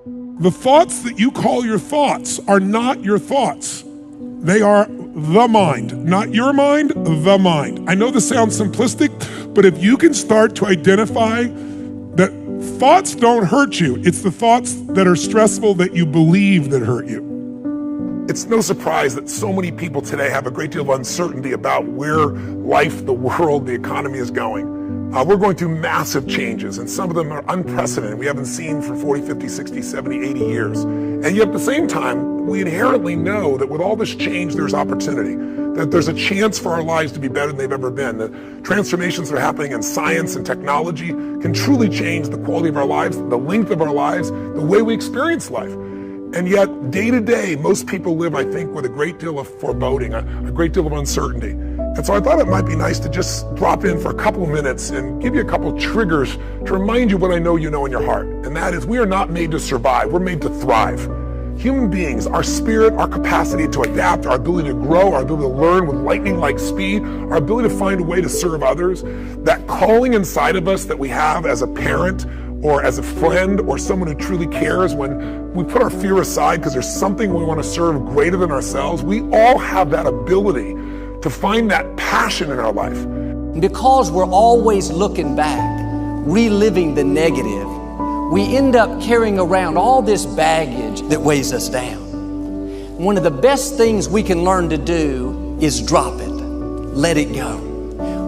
The thoughts that you call your thoughts are not your thoughts. They are the mind, not your mind, the mind. I know this sounds simplistic, but if you can start to identify that thoughts don't hurt you, it's the thoughts that are stressful that you believe that hurt you. It's no surprise that so many people today have a great deal of uncertainty about where life, the world, the economy is going. We're going through massive changes, and some of them are unprecedented. We haven't seen for 40, 50, 60, 70, 80 years. And yet at the same time, we inherently know that with all this change, there's opportunity, that there's a chance for our lives to be better than they've ever been. The transformations that are happening in science and technology can truly change the quality of our lives, the length of our lives, the way we experience life. And yet, day to day, most people live, I think, with a great deal of foreboding, a great deal of uncertainty. And so I thought it might be nice to just drop in for a couple of minutes and give you a couple of triggers to remind you what I know you know in your heart. And that is, we are not made to survive, we're made to thrive. Human beings, our spirit, our capacity to adapt, our ability to grow, our ability to learn with lightning-like speed, our ability to find a way to serve others, that calling inside of us that we have as a parent or as a friend or someone who truly cares, when we put our fear aside because there's something we want to serve greater than ourselves, we all have that ability to find that passion in our life. Because we're always looking back, reliving the negative, we end up carrying around all this baggage that weighs us down. One of the best things we can learn to do is drop it, let it go.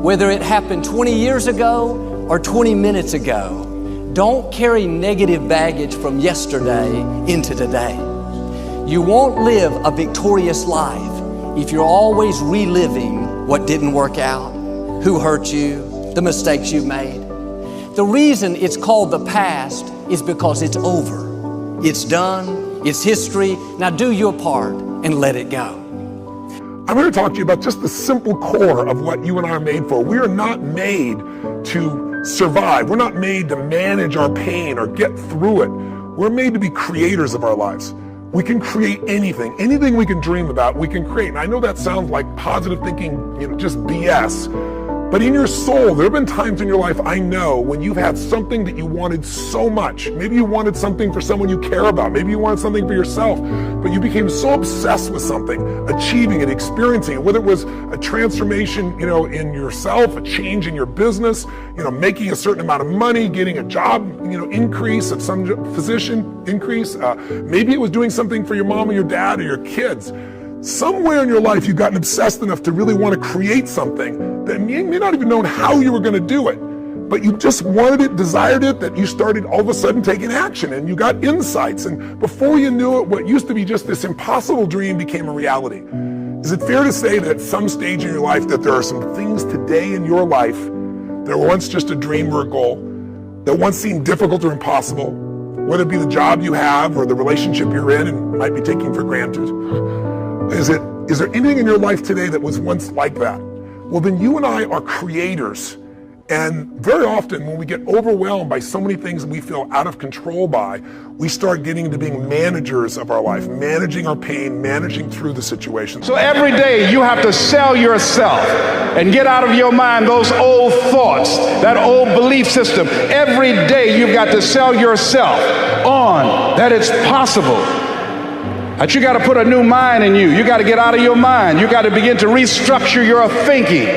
Whether it happened 20 years ago or 20 minutes ago, don't carry negative baggage from yesterday into today. You won't live a victorious life if you're always reliving what didn't work out, who hurt you, the mistakes you've made. The reason it's called the past is because it's over. It's done, it's history. Now do your part and let it go. I'm going to talk to you about just the simple core of what you and I are made for. We are not made to survive. We're not made to manage our pain or get through it. We're made to be creators of our lives. We can create anything we can dream about, we can create. And I know that sounds like positive thinking, just BS. But in your soul, there have been times in your life, I know, when you've had something that you wanted so much. Maybe you wanted something for someone you care about. Maybe you wanted something for yourself. But you became so obsessed with something, achieving it, experiencing it, whether it was a transformation, in yourself, a change in your business, making a certain amount of money, getting a job, increase of some position increase. Maybe it was doing something for your mom or your dad or your kids. Somewhere in your life, you've gotten obsessed enough to really want to create something that you may not even know how you were going to do it, but you just wanted it, desired it, that you started all of a sudden taking action and you got insights. And before you knew it, what used to be just this impossible dream became a reality. Is it fair to say that at some stage in your life that there are some things today in your life that were once just a dream or a goal, that once seemed difficult or impossible, whether it be the job you have or the relationship you're in and might be taking for granted? Is there anything in your life today that was once like that? Well, then you and I are creators. And very often when we get overwhelmed by so many things that we feel out of control by, we start getting into being managers of our life, managing our pain, managing through the situation. So every day you have to sell yourself and get out of your mind those old thoughts, that old belief system. Every day you've got to sell yourself on that it's possible. That you got to put a new mind in you. You got to get out of your mind. You got to begin to restructure your thinking.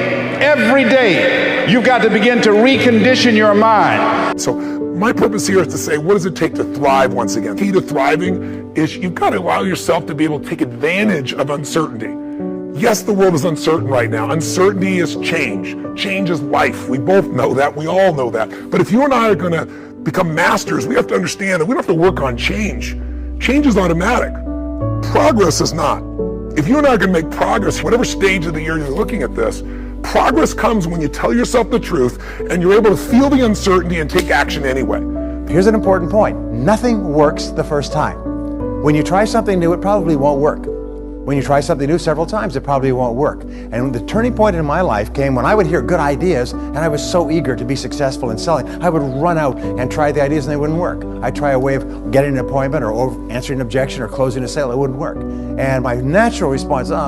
Every day, you've got to begin to recondition your mind. So my purpose here is to say, what does it take to thrive once again? The key to thriving is you've got to allow yourself to be able to take advantage of uncertainty. Yes, the world is uncertain right now. Uncertainty is change. Change is life. We both know that. We all know that. But if you and I are going to become masters, we have to understand that we don't have to work on change. Change is automatic. Progress is not. If you and I are going to make progress, whatever stage of the year you're looking at this, progress comes when you tell yourself the truth and you're able to feel the uncertainty and take action anyway. Here's an important point. Nothing works the first time. When you try something new, it probably won't work. When you try something new several times, it probably won't work. And the turning point in my life came when I would hear good ideas and I was so eager to be successful in selling. I would run out and try the ideas and they wouldn't work. I'd try a way of getting an appointment or answering an objection or closing a sale. It wouldn't work. And my natural response, and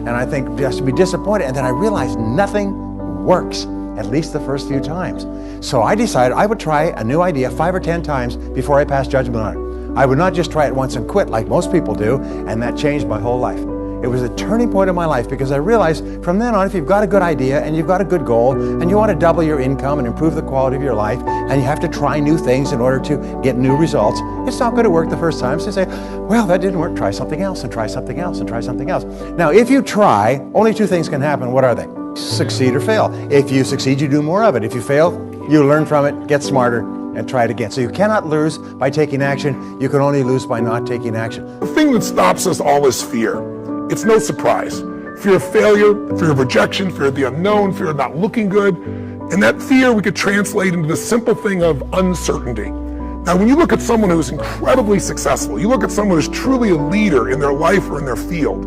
I think just to be disappointed. And then I realized nothing works, at least the first few times. So I decided I would try a new idea 5 or 10 times before I passed judgment on it. I would not just try it once and quit like most people do, and that changed my whole life. It was a turning point in my life because I realized from then on, if you've got a good idea and you've got a good goal and you want to double your income and improve the quality of your life, and you have to try new things in order to get new results, it's not going to work the first time. So you say, well, that didn't work, try something else and try something else and try something else. Now, if you try, only 2 things can happen. What are they? Succeed or fail. If you succeed, you do more of it. If you fail, you learn from it, get smarter, and try it again. So you cannot lose by taking action. You can only lose by not taking action. The thing that stops us all is fear. It's no surprise. Fear of failure, fear of rejection, fear of the unknown, fear of not looking good. And that fear we could translate into the simple thing of uncertainty. Now, when you look at someone who's incredibly successful, you look at someone who's truly a leader in their life or in their field,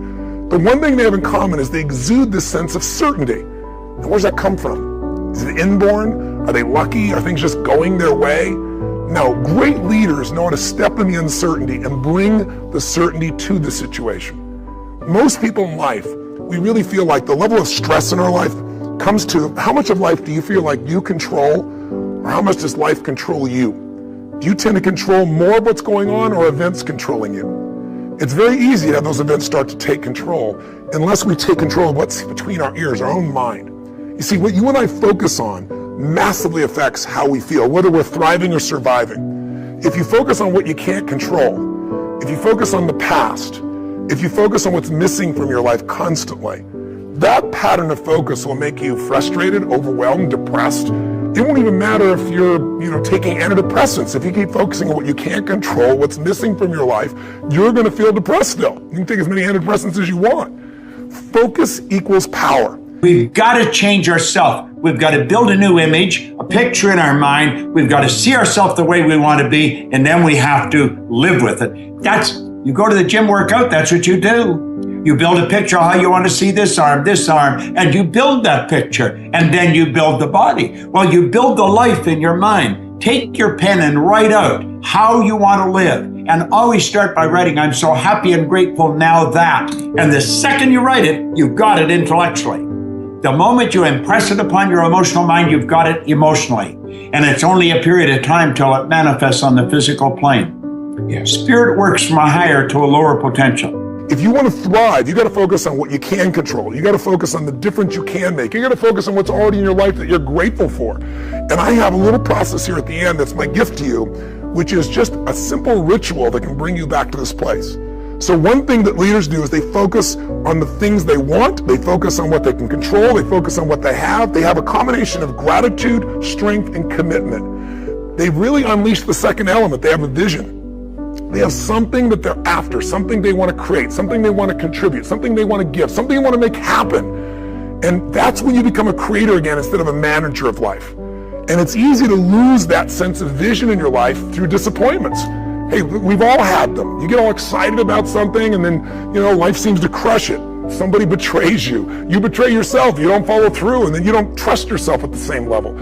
the one thing they have in common is they exude this sense of certainty. And where does that come from? Is it inborn? Are they lucky? Are things just going their way? No, great leaders know how to step in the uncertainty and bring the certainty to the situation. Most people in life, we really feel like the level of stress in our life comes to how much of life do you feel like you control, or how much does life control you? Do you tend to control more of what's going on, or events controlling you? It's very easy to have those events start to take control unless we take control of what's between our ears, our own mind. You see, what you and I focus on massively affects how we feel, whether we're thriving or surviving. If you focus on what you can't control, if you focus on the past, if you focus on what's missing from your life constantly, that pattern of focus will make you frustrated, overwhelmed, depressed. It won't even matter if you're, taking antidepressants. If you keep focusing on what you can't control, what's missing from your life, you're going to feel depressed still. You can take as many antidepressants as you want. Focus equals power. We've got to change ourselves. We've got to build a new image, a picture in our mind. We've got to see ourselves the way we want to be, and then we have to live with it. You go to the gym workout, that's what you do. You build a picture of how you want to see this arm, and you build that picture, and then you build the body. Well, you build the life in your mind. Take your pen and write out how you want to live. And always start by writing, I'm so happy and grateful now that. And the second you write it, you've got it intellectually. The moment you impress it upon your emotional mind, you've got it emotionally. And it's only a period of time till it manifests on the physical plane. Spirit works from a higher to a lower potential. If you want to thrive, you got to focus on what you can control. You got to focus on the difference you can make. You got to focus on what's already in your life that you're grateful for. And I have a little process here at the end that's my gift to you, which is just a simple ritual that can bring you back to this place. So one thing that leaders do is they focus on the things they want, they focus on what they can control, they focus on what they have a combination of gratitude, strength, and commitment. They really unleash the second element. They have a vision. They have something that they're after, something they want to create, something they want to contribute, something they want to give, something they want to make happen. And that's when you become a creator again instead of a manager of life. And it's easy to lose that sense of vision in your life through disappointments. Hey, we've all had them. You get all excited about something and then, life seems to crush it. Somebody betrays you. You betray yourself. You don't follow through, and then you don't trust yourself at the same level.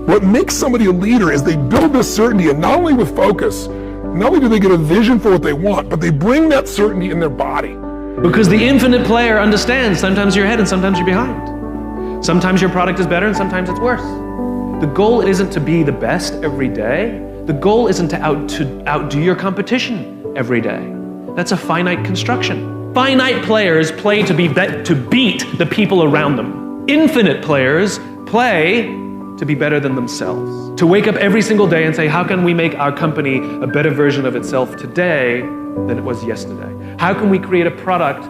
What makes somebody a leader is they build this certainty, and not only with focus, not only do they get a vision for what they want, but they bring that certainty in their body. Because the infinite player understands sometimes you're ahead and sometimes you're behind. Sometimes your product is better and sometimes it's worse. The goal isn't to be the best every day. The goal isn't to outdo your competition every day. That's a finite construction. Finite players play to beat the people around them. Infinite players play to be better than themselves. To wake up every single day and say, how can we make our company a better version of itself today than it was yesterday? How can we create a product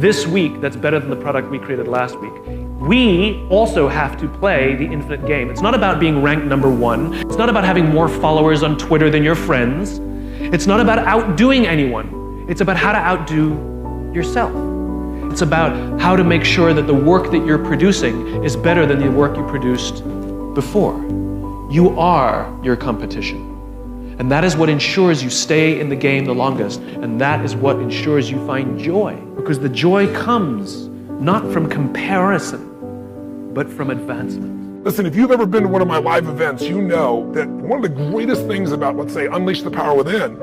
this week that's better than the product we created last week? We also have to play the infinite game. It's not about being ranked number one. It's not about having more followers on Twitter than your friends. It's not about outdoing anyone. It's about how to outdo yourself. It's about how to make sure that the work that you're producing is better than the work you produced before. You are your competition. And that is what ensures you stay in the game the longest. And that is what ensures you find joy. Because the joy comes not from comparison, but from advancement. Listen, if you've ever been to one of my live events, you know that one of the greatest things about, let's say, Unleash the Power Within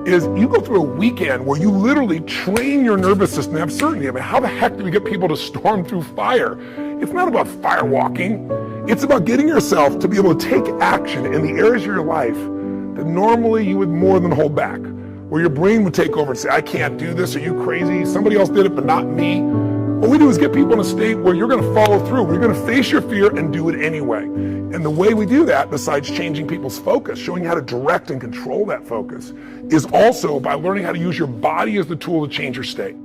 is you go through a weekend where you literally train your nervous system to have certainty. I mean, how the heck do we get people to storm through fire? It's not about firewalking. It's about getting yourself to be able to take action in the areas of your life that normally you would more than hold back, where your brain would take over and say, I can't do this, are you crazy? Somebody else did it, but not me. What we do is get people in a state where you're going to follow through, where you're going to face your fear and do it anyway. And the way we do that, besides changing people's focus, showing you how to direct and control that focus, is also by learning how to use your body as the tool to change your state.